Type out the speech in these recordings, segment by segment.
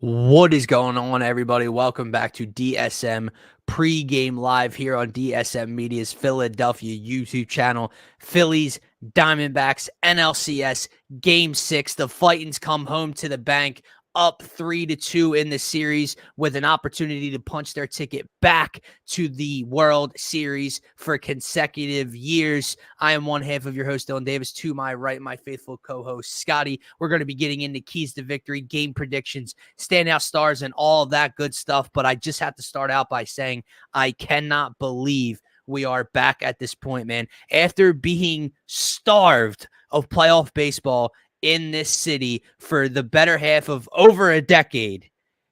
What is going on, everybody? Welcome back to DSM pregame live here on DSM-Media's Philadelphia YouTube channel. Phillies, Diamondbacks, NLCS, Game 6. The Fightins come home to the bank up 3-2 in the series with an opportunity to punch their ticket back to the World Series for consecutive years. I am one half of your host, Dylan Davis. To my right, my faithful co-host, Scotty. We're going to be getting into keys to victory, game predictions, standout stars, and all of that good stuff. But I just have to start out by saying I cannot believe we are back at this point, man. After being starved of playoff baseball in this city for the better half of over a decade,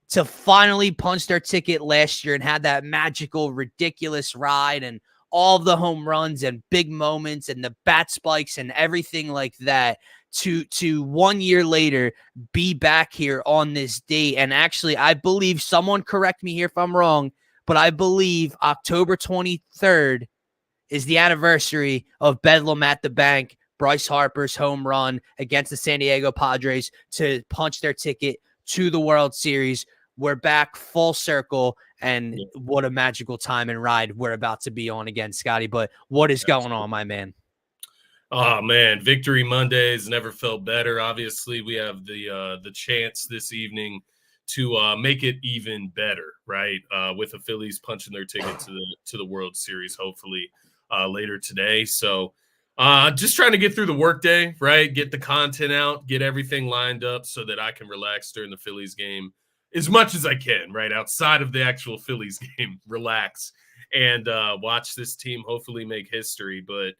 to finally punch their ticket last year and had that magical, ridiculous ride and all the home runs and big moments and the bat spikes and everything like that, to 1 year later be back here on this date. And actually, I believe, someone correct me here if I'm wrong, but I believe October 23rd is the anniversary of Bedlam at the Bank, Bryce Harper's home run against the San Diego Padres to punch their ticket to the World Series. We're back full circle, and what a magical time and ride we're about to be on again, Scotty. But what is going on, my man? Oh man, Victory Mondays never felt better. Obviously, we have the chance this evening to make it even better, right? With the Phillies punching their ticket to the World Series, hopefully later today. So, just trying to get through the workday, right? Get the content out, get everything lined up so that I can relax during the Phillies game as much as I can, right? Outside of the actual Phillies game, relax and watch this team hopefully make history. But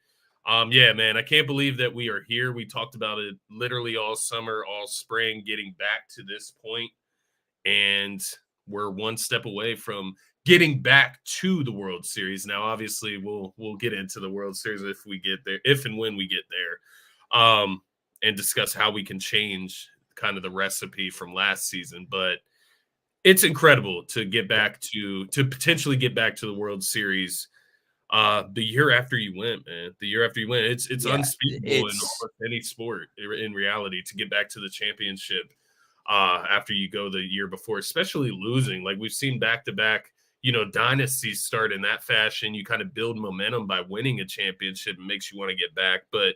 yeah, man, I can't believe that we are here. We talked about it literally all summer, all spring, getting back to this point, and we're one step away from getting back to the World Series. Now, obviously, we'll get into the World Series if we get there, if and when we get there, and discuss how we can change kind of the recipe from last season. But it's incredible to get back to potentially get back to the World Series. The year after you went, man, it's unspeakable in almost any sport in reality to get back to the championship after you go the year before, especially losing. Like we've seen back-to-back, dynasties start in that fashion. You kind of build momentum by winning a championship. It makes you want to get back. But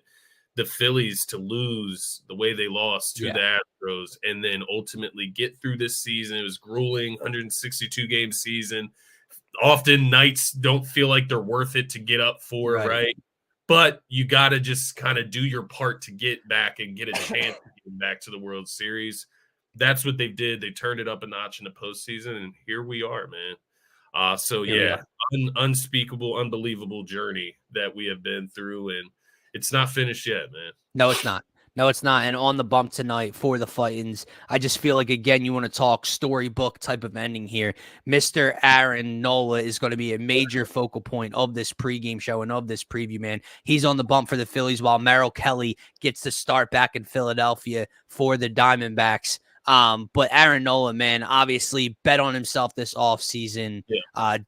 the Phillies to lose the way they lost to the Astros and then ultimately get through this season. It was grueling, 162 game season. Often nights don't feel like they're worth it to get up for, right? But you got to just kind of do your part to get back and get a chance to get back to the World Series. That's what they did. They turned it up a notch in the postseason, and here we are, man. So, yeah, unspeakable, unbelievable journey that we have been through, and it's not finished yet, man. No, it's not. No, it's not. And on the bump tonight for the Fightins, I just feel like, again, you want to talk storybook type of ending here. Mr. Aaron Nola is going to be a major focal point of this pregame show and of this preview, man. He's on the bump for the Phillies while Merrill Kelly gets to start back in Philadelphia for the Diamondbacks. But Aaron Nola, man, obviously bet on himself this offseason.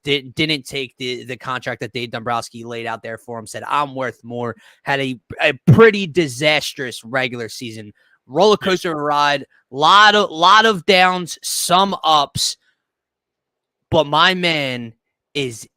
Didn't take the contract that Dave Dombrowski laid out there for him, said, I'm worth more. Had a pretty disastrous regular season. Roller coaster ride, lot of downs, some ups. But my man is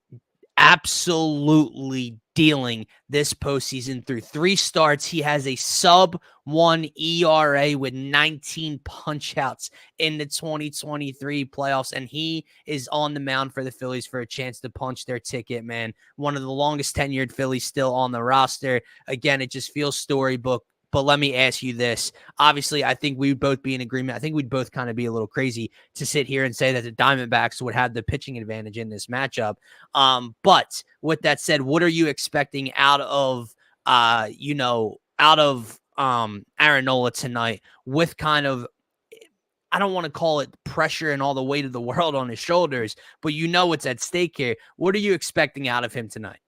absolutely dealing this postseason through 3 starts. He has a sub-1 ERA with 19 punch-outs in the 2023 playoffs, and he is on the mound for the Phillies for a chance to punch their ticket, man. One of the longest tenured Phillies still on the roster. Again, it just feels storybook. But let me ask you this. Obviously, I think we'd both be in agreement. I think we'd both kind of be a little crazy to sit here and say that the Diamondbacks would have the pitching advantage in this matchup. But with that said, what are you expecting out of Aaron Nola tonight with kind of, I don't want to call it pressure and all the weight of the world on his shoulders, but what's at stake here. What are you expecting out of him tonight?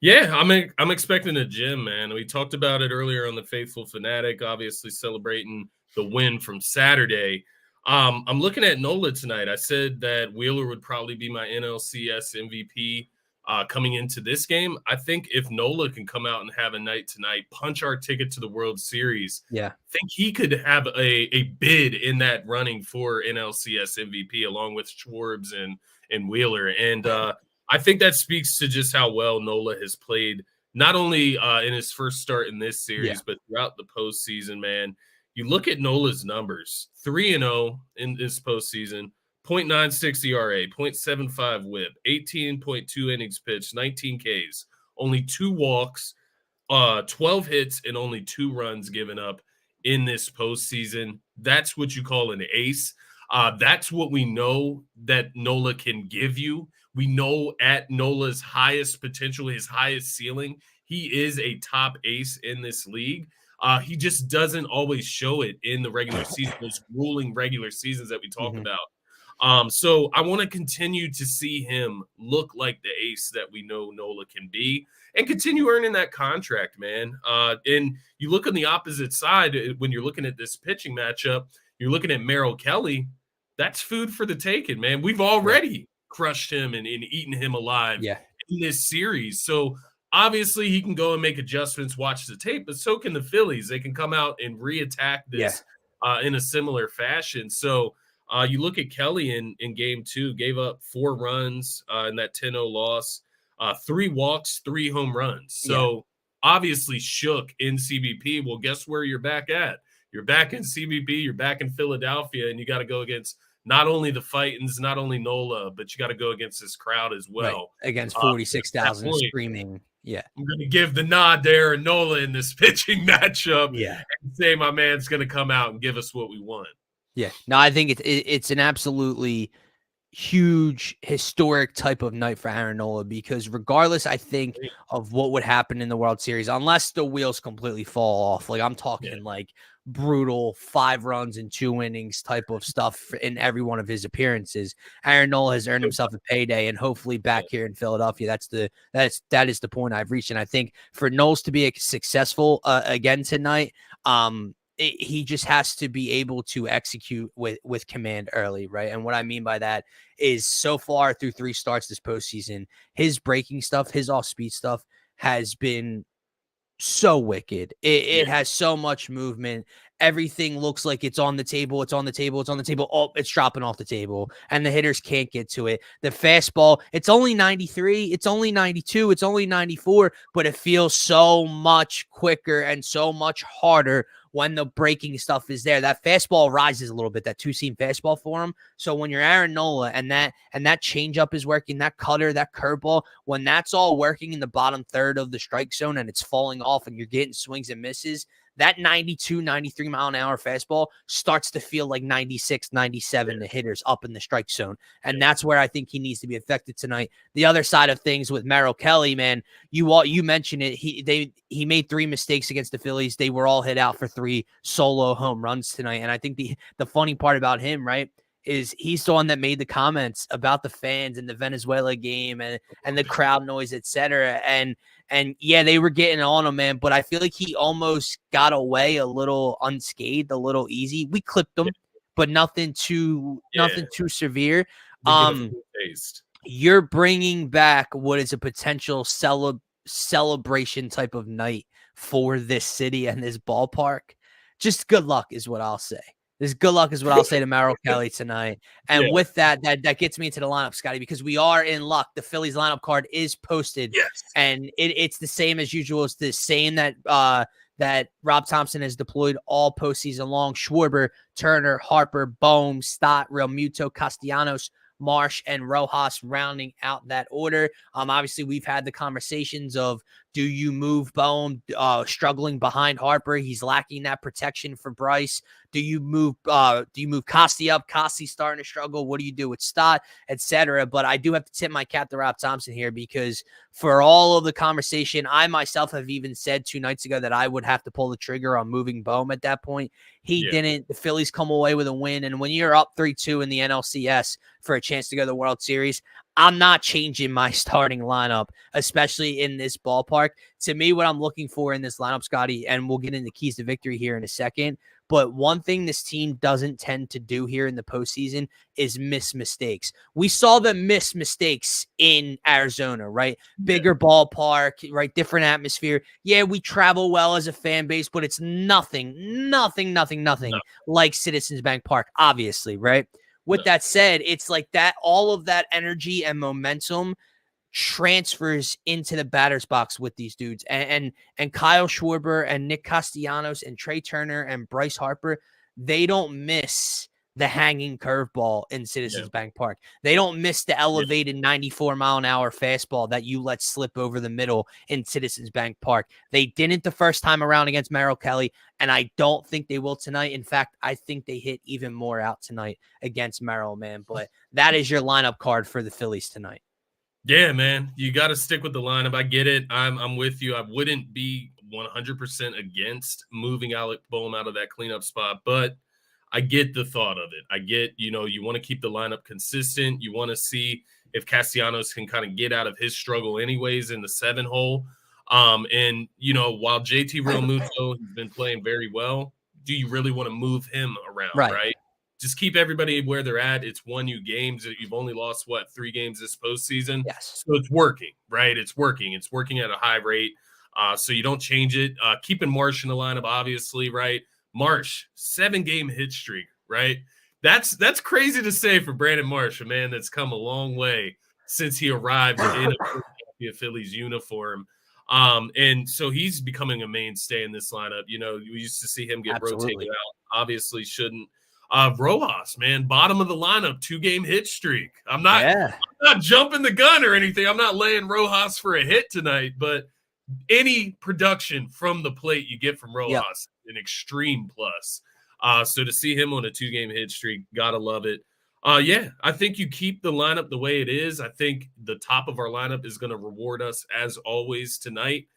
Yeah, I'm expecting a gem, man. We talked about it earlier on the Faithful Fanatic, obviously celebrating the win from Saturday. I'm looking at Nola tonight. I said that Wheeler would probably be my NLCS MVP. coming into this game. I think if Nola can come out and have a night tonight, punch our ticket to the World Series, Yeah. I think he could have a bid in that running for NLCS MVP along with Schwartz and Wheeler. And I think that speaks to just how well Nola has played, not only in his first start in this series, but throughout the postseason, man. You look at Nola's numbers, 3-0 in this postseason, 0.96 ERA, 0.75 whip, 18.2 innings pitched, 19 Ks, only 2 walks, 12 hits, and only 2 runs given up in this postseason. That's what you call an ace. That's what we know that Nola can give you. We know at Nola's highest potential, his highest ceiling, he is a top ace in this league. He just doesn't always show it in the regular season, those grueling regular seasons that we talk about. So I want to continue to see him look like the ace that we know Nola can be and continue earning that contract, man. And you look on the opposite side when you're looking at this pitching matchup, you're looking at Merrill Kelly. That's food for the taking, man. We've already crushed him and eaten him alive in this series. So obviously he can go and make adjustments, watch the tape, but so can the Phillies. They can come out and reattack this in a similar fashion. So you look at Kelly in game 2, gave up 4 runs in that 10-0 loss, 3 walks, 3 home runs. So obviously shook in CBP. Well, guess where you're back at? You're back in CBP, you're back in Philadelphia, and you got to go against not only the Fightins, not only Nola, but you got to go against this crowd as well. Right. Against 46,000 screaming. Yeah. I'm going to give the nod to Aaron Nola in this pitching matchup and say my man's going to come out and give us what we want. Yeah. No, I think it's an absolutely huge historic type of night for Aaron Nola, because regardless, I think, of what would happen in the World Series, unless the wheels completely fall off, like I'm talking like brutal 5 runs in 2 innings type of stuff in every one of his appearances, Aaron Nola has earned himself a payday, and hopefully back here in Philadelphia, that is the point I've reached. And I think for Knowles to be successful again tonight, he just has to be able to execute with command early, right? And what I mean by that is, so far through 3 starts this postseason, his breaking stuff, his off-speed stuff has been so wicked. It has so much movement. Everything looks like it's on the table. It's on the table. It's on the table. Oh, it's dropping off the table, and the hitters can't get to it. The fastball, it's only 93. It's only 92. It's only 94, but it feels so much quicker and so much harder when the breaking stuff is there. That fastball rises a little bit, that 2-seam fastball for him. So when you're Aaron Nola and that changeup is working, that cutter, that curveball, when that's all working in the bottom third of the strike zone and it's falling off and you're getting swings and misses, that 92, 93 mile an hour fastball starts to feel like 96, 97 to hitters up in the strike zone. And that's where I think he needs to be affected tonight. The other side of things with Merrill Kelly, man, you mentioned it. He made 3 mistakes against the Phillies. They were all hit out for 3 solo home runs tonight. And I think the funny part about him, right, is he's the one that made the comments about the fans in the Venezuela game and the crowd noise, etc. And yeah, they were getting on him, man, but I feel like he almost got away a little unscathed, a little easy. We clipped him, but nothing too severe. You're bringing back what is a potential celebration type of night for this city and this ballpark. Just good luck is what I'll say. This good luck is what I'll say to Merrill Kelly tonight. And with that gets me into the lineup, Scotty, because we are in luck. The Phillies lineup card is posted, and it's the same as usual. It's the same that Rob Thompson has deployed all postseason long. Schwarber, Turner, Harper, Bohm, Stott, Realmuto, Castellanos, Marsh, and Rojas rounding out that order. Obviously, we've had the conversations of, do you move Bohm struggling behind Harper? He's lacking that protection for Bryce. Do you move Costi up? Costi's starting to struggle. What do you do with Stott, etc.? But I do have to tip my cap to Rob Thompson here, because for all of the conversation, I myself have even said 2 nights ago that I would have to pull the trigger on moving Bohm at that point. He didn't. The Phillies come away with a win. And when you're up 3-2 in the NLCS for a chance to go to the World Series, I'm not changing my starting lineup, especially in this ballpark. To me, what I'm looking for in this lineup, Scotty, and we'll get into keys to victory here in a second, But one thing this team doesn't tend to do here in the postseason is miss mistakes. We saw them miss mistakes in Arizona, right? Bigger ballpark, right? Different atmosphere. Yeah, we travel well as a fan base, but it's nothing like Citizens Bank Park, obviously, right? With that said, it's like that, all of that energy and momentum transfers into the batter's box with these dudes. And Kyle Schwarber and Nick Castellanos and Trey Turner and Bryce Harper, they don't miss the hanging curveball in Citizens Bank Park. They don't miss the elevated 94-mile-an-hour fastball that you let slip over the middle in Citizens Bank Park. They didn't the first time around against Merrill Kelly, and I don't think they will tonight. In fact, I think they hit even more out tonight against Merrill, man. But that is your lineup card for the Phillies tonight. Yeah, man, you got to stick with the lineup. I get it. I'm with you. I wouldn't be 100% against moving Alec Boehm out of that cleanup spot, but I get the thought of it. I get, you want to keep the lineup consistent. You want to see if Castellanos can kind of get out of his struggle anyways in the 7 hole. And, while JT Realmuto has been playing very well, do you really want to move him around, right? Just keep everybody where they're at. It's 1 new games. You've only lost, 3 games this postseason? Yes. So it's working, right? It's working. It's working at a high rate. So you don't change it. Keeping Marsh in the lineup, obviously, right? Marsh, 7-game hit streak, right? That's crazy to say for Brandon Marsh, a man that's come a long way since he arrived in a Phillies uniform. And so he's becoming a mainstay in this lineup. We used to see him get rotated out. Obviously shouldn't. Rojas, man, bottom of the lineup, 2-game hit streak. I'm not jumping the gun or anything. I'm not laying Rojas for a hit tonight, but any production from the plate you get from Rojas, an extreme plus. So to see him on a 2-game hit streak, gotta love it. I think you keep the lineup the way it is. I think the top of our lineup is going to reward us as always tonight.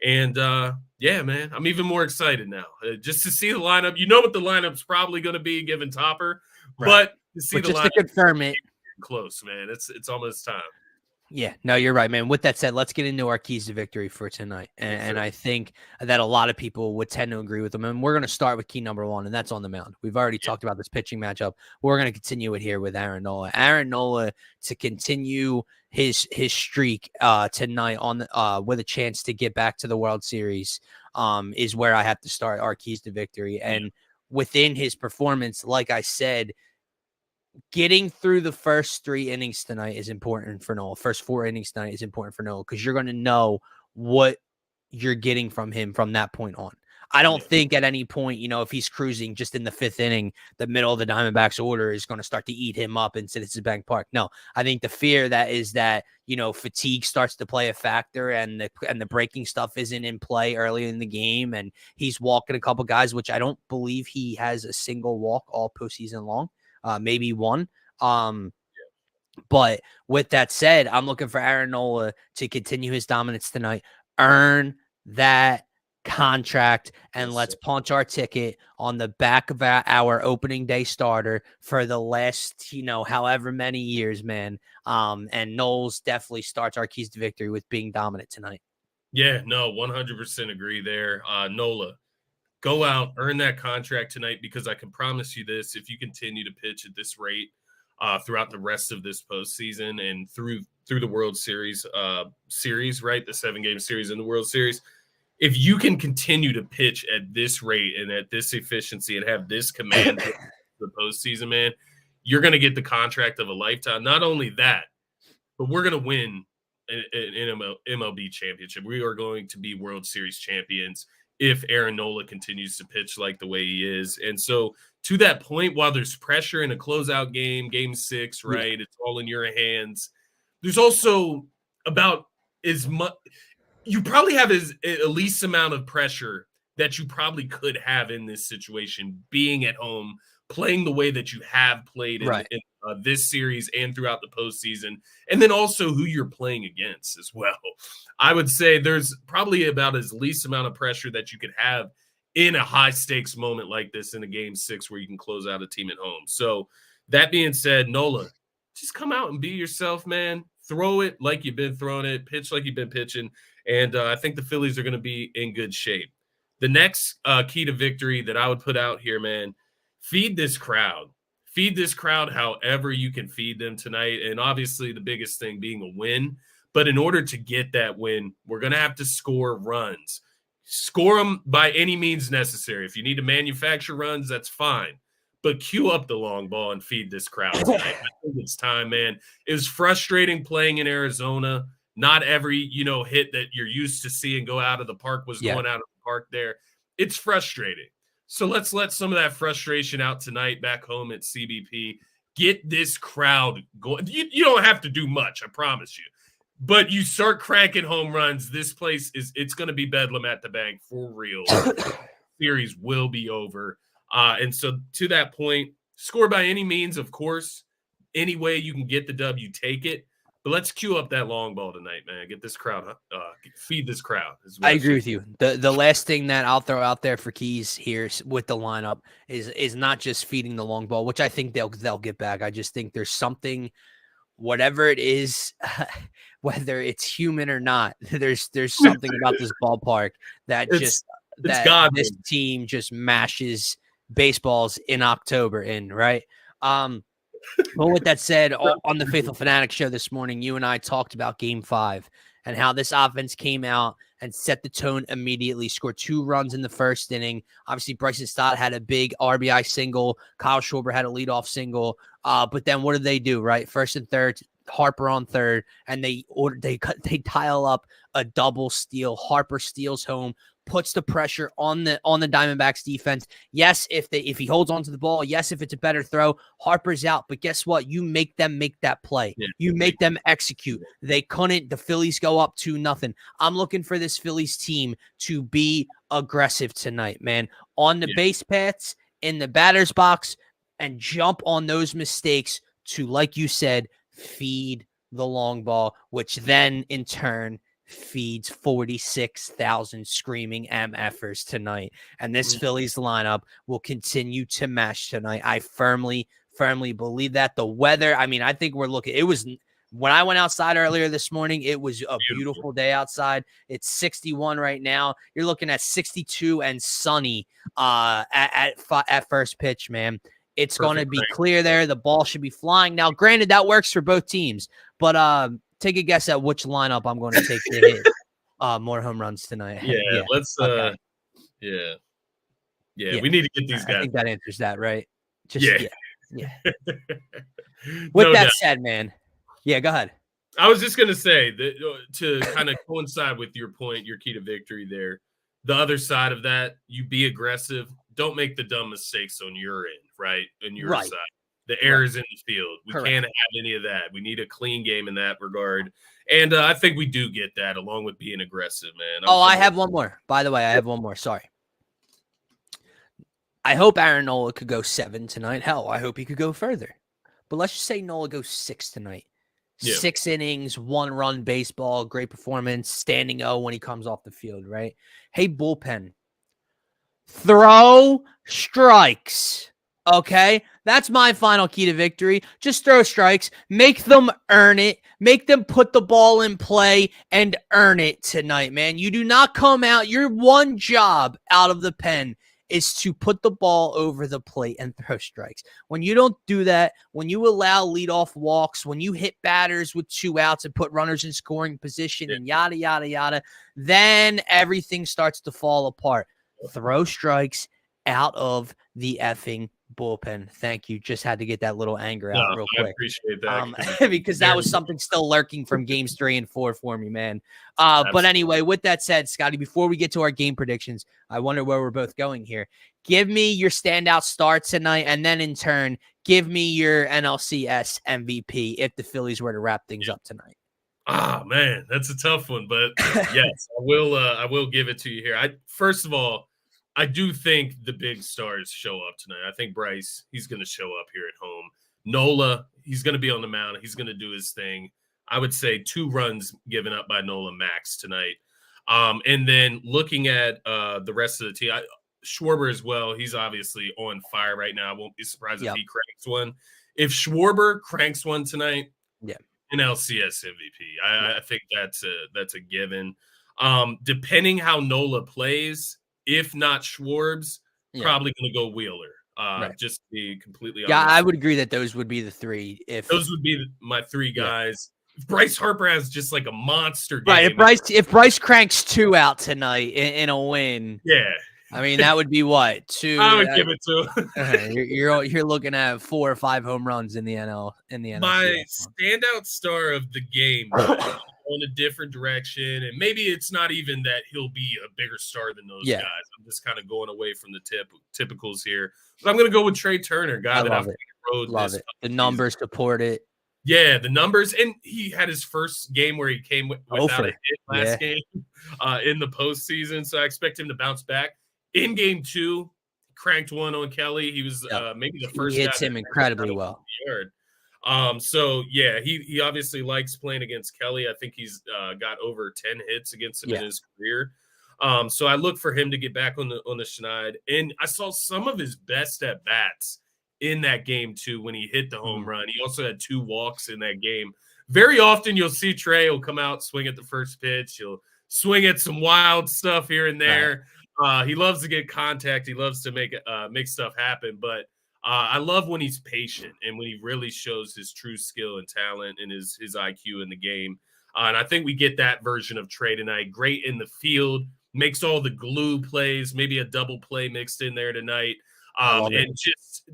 And man, I'm even more excited now just to see the lineup. You know what the lineup's probably going to be given Topper, but to see the lineup, to confirm it, close, man. It's almost time. Yeah, no, you're right, man. With that said, let's get into our keys to victory for tonight. And I think that a lot of people would tend to agree with them. And we're going to start with key number 1, and that's on the mound. We've already talked about this pitching matchup. We're going to continue it here with Aaron Nola. Aaron Nola to continue his streak tonight on with a chance to get back to the World Series is where I have to start our keys to victory. And within his performance, like I said, getting through the first 3 innings tonight is important for Noel. First 4 innings tonight is important for Noel because you're going to know what you're getting from him from that point on. I don't think at any point, if he's cruising just in the 5th inning, the middle of the Diamondbacks order is going to start to eat him up in Citizens Bank Park. No, I think the fear is that, fatigue starts to play a factor and the breaking stuff isn't in play early in the game. And he's walking a couple guys, which I don't believe he has a single walk all postseason long. Maybe 1. But with that said, I'm looking for Aaron Nola to continue his dominance tonight, earn that contract, and let's punch our ticket on the back of our opening day starter for the last, however many years, man. And Knowles definitely starts our keys to victory with being dominant tonight. Yeah, no, 100% agree there. Nola, go out, earn that contract tonight, because I can promise you this: if you continue to pitch at this rate throughout the rest of this postseason and through the World Series, right, the 7-game series in the World Series, if you can continue to pitch at this rate and at this efficiency and have this command for the postseason, man, you're going to get the contract of a lifetime. Not only that, but we're going to win an MLB championship. We are going to be World Series champions if Aaron Nola continues to pitch like the way he is. And so to that point, while there's pressure in a closeout game, game 6, right, it's all in your hands, there's also about as much – you probably have a least amount of pressure that you probably could have in this situation, being at home, playing the way that you have played in this series and throughout the postseason, and then also who you're playing against as well. I would say there's probably about as least amount of pressure that you could have in a high-stakes moment like this in a game 6 where you can close out a team at home. So that being said, Nola, just come out and be yourself, man. Throw it like you've been throwing it, pitch like you've been pitching, and I think the Phillies are going to be in good shape. The next key to victory that I would put out here, man, feed this crowd. Feed this crowd however you can feed them tonight. And obviously, the biggest thing being a win. But in order to get that win, we're going to have to score runs. Score them by any means necessary. If you need to manufacture runs, that's fine. But cue up the long ball and feed this crowd tonight. I think it's time, man. It was frustrating playing in Arizona. Not every, hit that you're used to seeing go out of the park was going out of the park there. It's frustrating. So let's let some of that frustration out tonight back home at CBP. Get this crowd going. You don't have to do much, I promise you. But you start cranking home runs, this place it's going to be bedlam at the bank for real. Series will be over. And so to that point, score by any means, of course. Any way you can get the W, take it. But let's cue up that long ball tonight, man. Get this crowd, feed this crowd. I agree with you. The last thing that I'll throw out there for keys here with the lineup is not just feeding the long ball, which I think they'll get back. I just think there's something, whatever it is, whether it's human or not, there's something about this ballpark that this team just mashes baseballs in October in, right? Well, with that said, on the Faithful Fanatic show this morning, you and I talked about Game 5 and how this offense came out and set the tone immediately, scored 2 runs in the first inning. Obviously, Bryson Stott had a big RBI single. Kyle Schwarber had a leadoff single. But then what did they do, right? First and third, Harper on third, and they dial up a double steal. Harper steals home, puts the pressure on the Diamondbacks defense. Yes, if he holds on to the ball, yes, if it's a better throw, Harper's out. But guess what? You make them make that play. Yeah. You make them execute. They couldn't. The Phillies go up 2-0. I'm looking for this Phillies team to be aggressive tonight, man. On the base paths, in the batter's box, and jump on those mistakes to, like you said, feed the long ball, which then in turn feeds 46,000 screaming MFers tonight. And this Phillies lineup will continue to mash tonight. I firmly believe that. The weather, I mean, I think we're looking, it was, when I went outside earlier this morning, it was a beautiful day outside. It's 61 right now. You're looking at 62 and sunny at first pitch, man. It's going to be clear there. The ball should be flying. Now, granted, that works for both teams, but take a guess at which lineup I'm going to take to hit more home runs tonight. Yeah, let's okay. Yeah, we need to get these guys. I think that answers that, right? Yeah. With that said, man. Yeah, go ahead. I was just going to say that to kind of coincide with your point, your key to victory there. The other side of that, you be aggressive. Don't make the dumb mistakes on your end, right? On your side. The errors in the field. We can't have any of that. We need a clean game in that regard. And I think we do get that along with being aggressive, man. I have one more. By the way, I have one more. Sorry. I hope Aaron Nola could go 7 tonight. Hell, I hope he could go further. But let's just say Nola goes 6 tonight. 6 innings, 1-run baseball, great performance, standing O when he comes off the field, right? Hey, bullpen. Throw strikes. Okay, that's my final key to victory. Just throw strikes, make them earn it, make them put the ball in play and earn it tonight, man. You do not come out. Your one job out of the pen is to put the ball over the plate and throw strikes. When you don't do that, when you allow leadoff walks, when you hit batters with 2 outs and put runners in scoring position and yada, yada, yada, then everything starts to fall apart. Throw strikes out of the effing bullpen. Thank you. Just had to get that little anger out real quick. I appreciate that. Because that was something still lurking from games 3 and 4 for me, man. But anyway, with that said, Scotty, before we get to our game predictions, I wonder where we're both going here. Give me your standout start tonight, and then in turn, give me your NLCS MVP if the Phillies were to wrap things up tonight. Man, that's a tough one, but yes, I will give it to you here. First of all, I do think the big stars show up tonight. I think Bryce, he's going to show up here at home. Nola, he's going to be on the mound. He's going to do his thing. I would say 2 runs given up by Nola max tonight. And then looking at the rest of the team, Schwarber as well. He's obviously on fire right now. I won't be surprised if he cranks one. If Schwarber cranks one tonight, NLCS MVP. I think that's a given. Depending how Nola plays, if not Schwartz, Yeah. probably going to go Wheeler. Right. Just to be completely Yeah, honest. I would agree that those would be the three. Those would be my three guys. If Bryce Harper has just like a monster game. Right. If Bryce cranks 2 out tonight in a win, yeah. I mean, that would be what? 2. I would give it to him. You're looking at 4 or 5 home runs in the NLCS. My standout star of the game going a different direction, and maybe it's not even that he'll be a bigger star than those guys. I'm just kind of going away from the typicals here, but I'm going to go with Trey Turner, guy that I've rode love it. The numbers support it. Yeah, the numbers, and he had his first game where he came without a hit last game in the postseason, so I expect him to bounce back. In game 2, cranked one on Kelly. He was maybe the first. He hits him incredibly well. So yeah, he obviously likes playing against Kelly. I think he's got over 10 hits against him in his career. So I look for him to get back on the schneid, and I saw some of his best at bats in that game too when he hit the home run. He also had 2 walks in that game. Very often you'll see Trey will come out, swing at the first pitch. He'll swing at some wild stuff here and there. Right. He loves to get contact. He loves to make stuff happen. But I love when he's patient and when he really shows his true skill and talent and his IQ in the game. And I think we get that version of Trey tonight. Great in the field, makes all the glue plays, maybe a double play mixed in there tonight. And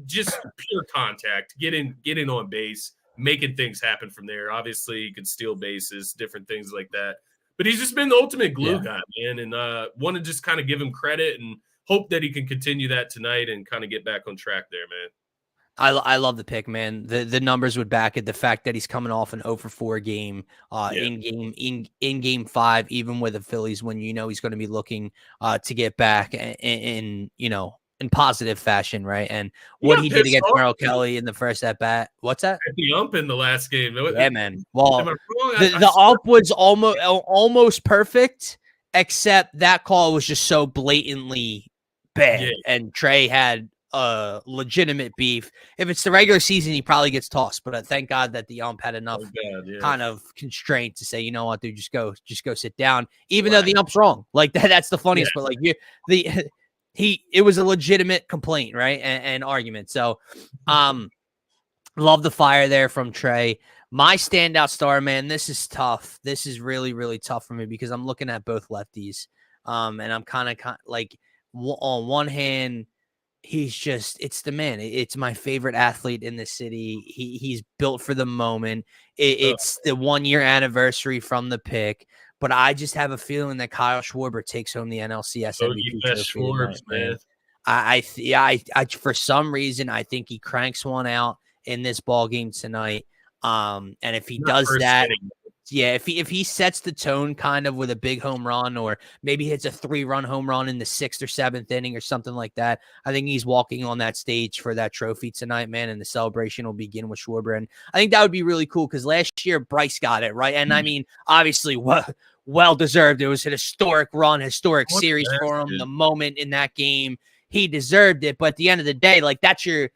just pure contact, get in on base, making things happen from there. Obviously, he could steal bases, different things like that. But he's just been the ultimate glue guy, man. And want to just kind of give him credit and hope that he can continue that tonight and kind of get back on track there, man. I love the pick, man. The numbers would back it. The fact that he's coming off an 0-for-4 game in game 5, even with the Phillies, when you know he's going to be looking to get back in positive fashion, right? And what he did against Merrill Kelly in the first at bat. What's that? The ump in the last game. Yeah, man. Well, the ump was almost perfect, except that call was just so blatantly bad, and Trey had legitimate beef. If it's the regular season, he probably gets tossed, but thank God that the ump had enough kind of constraint to say, you know what, dude, just go sit down, even though the ump's wrong. Like that's the funniest, but like it was a legitimate complaint, right? And argument. So love the fire there from Trey. My standout star, man, this is tough. This is really, really tough for me because I'm looking at both lefties. And I'm kind of like, on one hand, it's the man. It's my favorite athlete in the city. He's built for the moment. It's the 1-year anniversary from the pick. But I just have a feeling that Kyle Schwarber takes home the NLCS MVP trophy. Man. I for some reason I think he cranks one out in this ball game tonight. And if he does that, if he sets the tone kind of with a big home run, or maybe hits a 3-run home run in the 6th or 7th inning or something like that, I think he's walking on that stage for that trophy tonight, man. And the celebration will begin with Schwarber. And I think that would be really cool because last year Bryce got it, right? And I mean, obviously, well deserved. It was an historic run, historic series for him. The moment in that game, he deserved it. But at the end of the day, like that's your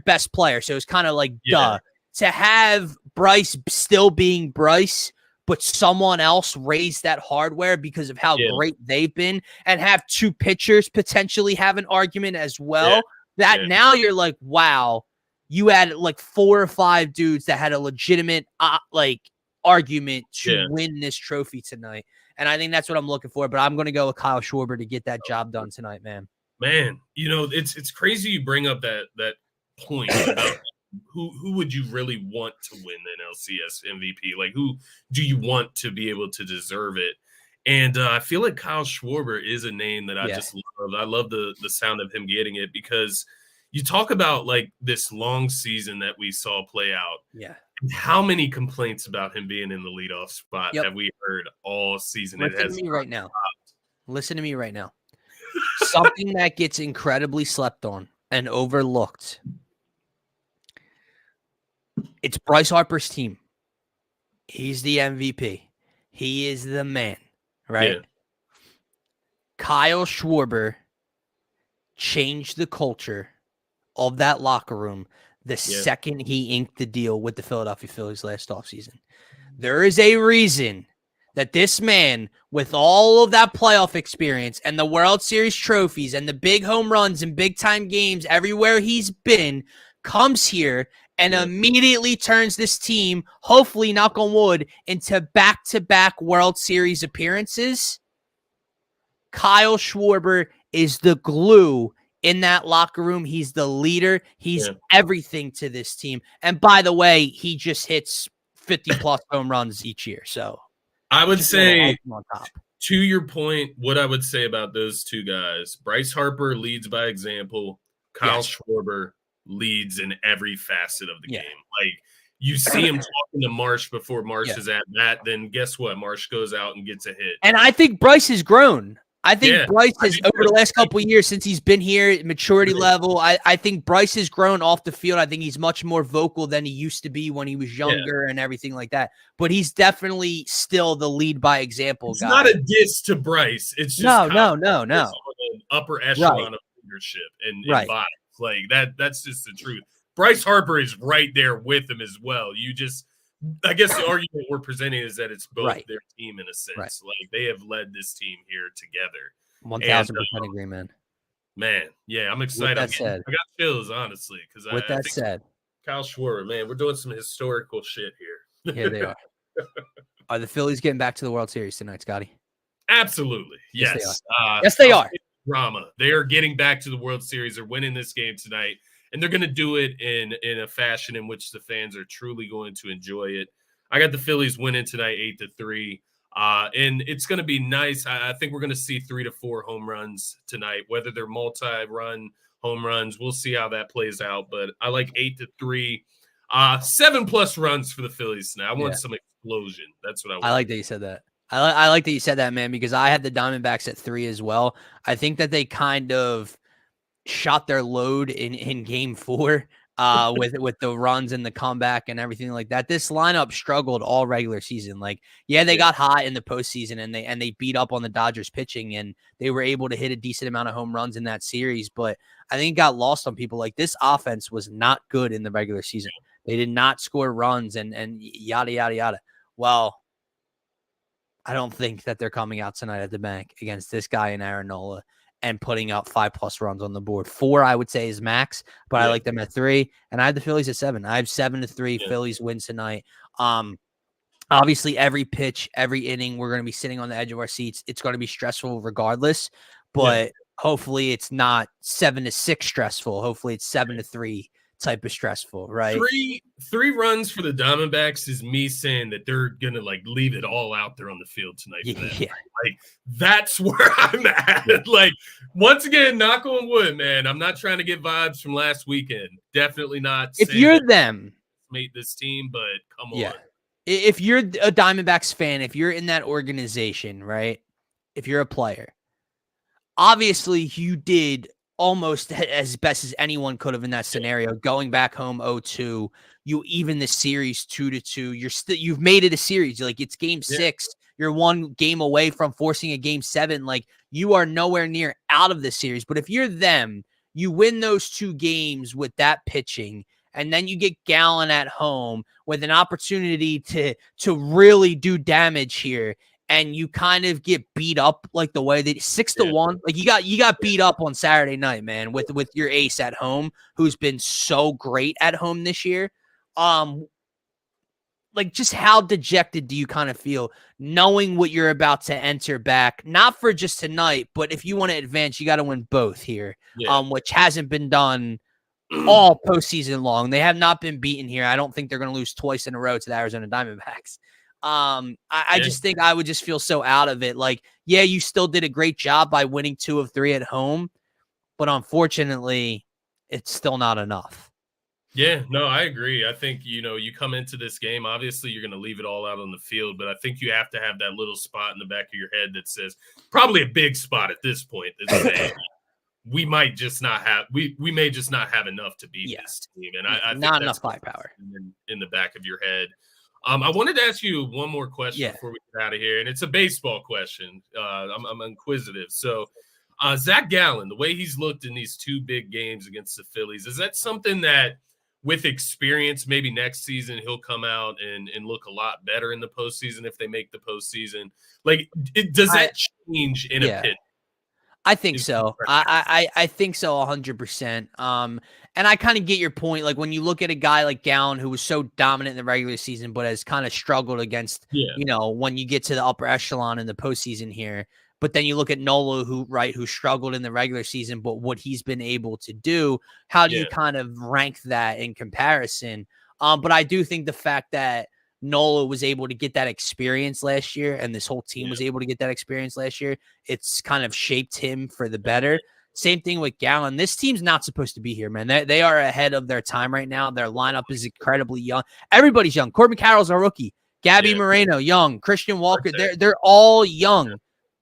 best player. So it's kind of like duh. To have Bryce still being Bryce, but someone else raise that hardware because of how great they've been, and have 2 pitchers potentially have an argument as well. Now you're like, wow, you had like 4 or 5 dudes that had a legitimate argument to win this trophy tonight. And I think that's what I'm looking for. But I'm going to go with Kyle Schwarber to get that job done tonight, man. Man, it's crazy you bring up that point about who would you really want to win the NLCS MVP? Like, who do you want to be able to deserve it? And I feel like Kyle Schwarber is a name that I just love. I love the sound of him getting it because you talk about like this long season that we saw play out. Yeah. How many complaints about him being in the leadoff spot have we heard all season? Listen to me right now. Something that gets incredibly slept on and overlooked. It's Bryce Harper's team. He's the MVP. He is the man, right? Yeah. Kyle Schwarber changed the culture of that locker room the second he inked the deal with the Philadelphia Phillies last offseason. There is a reason that this man, with all of that playoff experience and the World Series trophies and the big home runs and big time games everywhere he's been, comes here and immediately turns this team, hopefully, knock on wood, into back-to-back World Series appearances. Kyle Schwarber is the glue in that locker room. He's the leader. He's everything to this team. And by the way, he just hits 50-plus home runs each year. So I would say, to your point, what I would say about those two guys, Bryce Harper leads by example. Kyle Schwarber leads in every facet of the game. Like, you see him talking to Marsh before Marsh is at bat, then guess what? Marsh goes out and gets a hit. And I think Bryce has grown. I think Bryce has, over the last couple of years since he's been here, maturity level, I think Bryce has grown off the field. I think he's much more vocal than he used to be when he was younger and everything like that. But he's definitely still the lead by example guy. It's not a diss to Bryce. It's just no. Upper echelon of leadership and vibes. Like that's just the truth. Bryce Harper is right there with him as well. I guess the argument we're presenting is that it's both their team in a sense. Like, they have led this team here together. 1,000% agree, man. Man, yeah, I'm excited. I got chills, honestly. With that said, Kyle Schwarber, man, we're doing some historical shit here. Here they are. Are the Phillies getting back to the World Series tonight, Scotty? Absolutely. Yes. Yes, they are. Drama. They are getting back to the World Series. They're winning this game tonight. And they're going to do it in a fashion in which the fans are truly going to enjoy it. I got the Phillies winning tonight 8-3. And it's going to be nice. I think we're going to see 3 to 4 home runs tonight, whether they're multi-run home runs. We'll see how that plays out. But I like 8-3. 7+ runs for the Phillies tonight. I want some explosion. That's what I want. I like that you said that. I like that you said that, man, because I had the Diamondbacks at 3 as well. I think that they kind of shot their load in game 4 with the runs and the comeback and everything like that. This lineup struggled all regular season. Like, they got hot in the postseason and they beat up on the Dodgers pitching, and they were able to hit a decent amount of home runs in that series. But I think it got lost on people. Like, this offense was not good in the regular season. They did not score runs and yada, yada, yada. Well, I don't think that they're coming out tonight at the bank against this guy in Aaron Nola and putting up 5+ runs on the board. 4, I would say, is max, but I like them at 3. And I have the Phillies at 7. I have 7-3. Phillies win tonight. Obviously, every pitch, every inning, we're going to be sitting on the edge of our seats. It's going to be stressful regardless, but hopefully it's not 7-6 stressful. Hopefully it's 7-3 type of stressful, right? Three runs for the Diamondbacks is me saying that they're gonna leave it all out there on the field tonight. Like, that's where I'm at. Like, once again, knock on wood, man. I'm not trying to get vibes from last weekend. Definitely not. If you're them, made this team, but come on. If you're a Diamondbacks fan, if you're in that organization, right? If you're a player, obviously you did almost as best as anyone could have in that scenario. Going back home 0-2, you even the series 2-2. You've made it a series. Like, it's game 6. You're one game away from forcing a game 7. Like, you are nowhere near out of the series. But if you're them, you win those 2 games with that pitching, and then you get Gallen at home with an opportunity to really do damage here. And you kind of get beat up like the way that 6-1, like you got beat up on Saturday night, man, with your ace at home, who's been so great at home this year. Like, just how dejected do you kind of feel knowing what you're about to enter back? Not for just tonight, but if you want to advance, you got to win both here, which hasn't been done all postseason long. They have not been beaten here. I don't think they're going to lose twice in a row to the Arizona Diamondbacks. I just think I would just feel so out of it. Like, you still did a great job by winning 2 of 3 at home, but unfortunately, it's still not enough. Yeah, no, I agree. I think, you come into this game, obviously you're going to leave it all out on the field, but I think you have to have that little spot in the back of your head that says, probably a big spot at this point, that says, we may just not have enough to beat this team. And I think not enough firepower in the back of your head. I wanted to ask you one more question before we get out of here, and it's a baseball question. I'm inquisitive. So, Zach Gallen, the way he's looked in these 2 big games against the Phillies, is that something that with experience, maybe next season he'll come out and look a lot better in the postseason if they make the postseason. Like, does that change in a pitch? I think so. I think so 100%. And I kind of get your point. Like when you look at a guy like Gallen, who was so dominant in the regular season, but has kind of struggled against, when you get to the upper echelon in the postseason here. But then you look at Nola, who struggled in the regular season, but what he's been able to do, how do you kind of rank that in comparison? But I do think the fact that Nola was able to get that experience last year, and this whole team was able to get that experience last year, it's kind of shaped him for the better. Same thing with Gallen. This team's not supposed to be here, man. They are ahead of their time right now. Their lineup is incredibly young. Everybody's young. Corbin Carroll's a rookie. Gabby Moreno, young. Christian Walker, they're all young.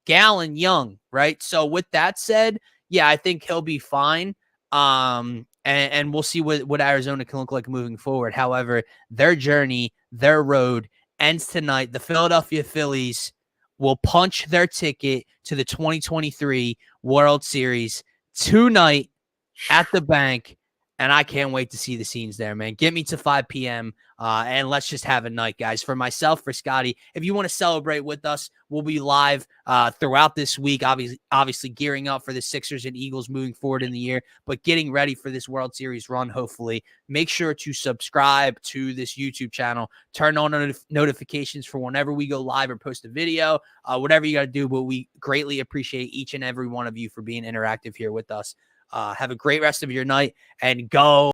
Gallen, young, right? So with that said, I think he'll be fine. And we'll see what Arizona can look like moving forward. However, their journey, their road ends tonight. The Philadelphia Phillies will punch their ticket to the 2023 World Series tonight at the bank. And I can't wait to see the scenes there, man. Get me to 5 p.m. And let's just have a night, guys. For myself, for Scotty, if you want to celebrate with us, we'll be live throughout this week, obviously gearing up for the Sixers and Eagles moving forward in the year, but getting ready for this World Series run, hopefully. Make sure to subscribe to this YouTube channel. Turn on notifications for whenever we go live or post a video, whatever you got to do, but we greatly appreciate each and every one of you for being interactive here with us. Have a great rest of your night and go.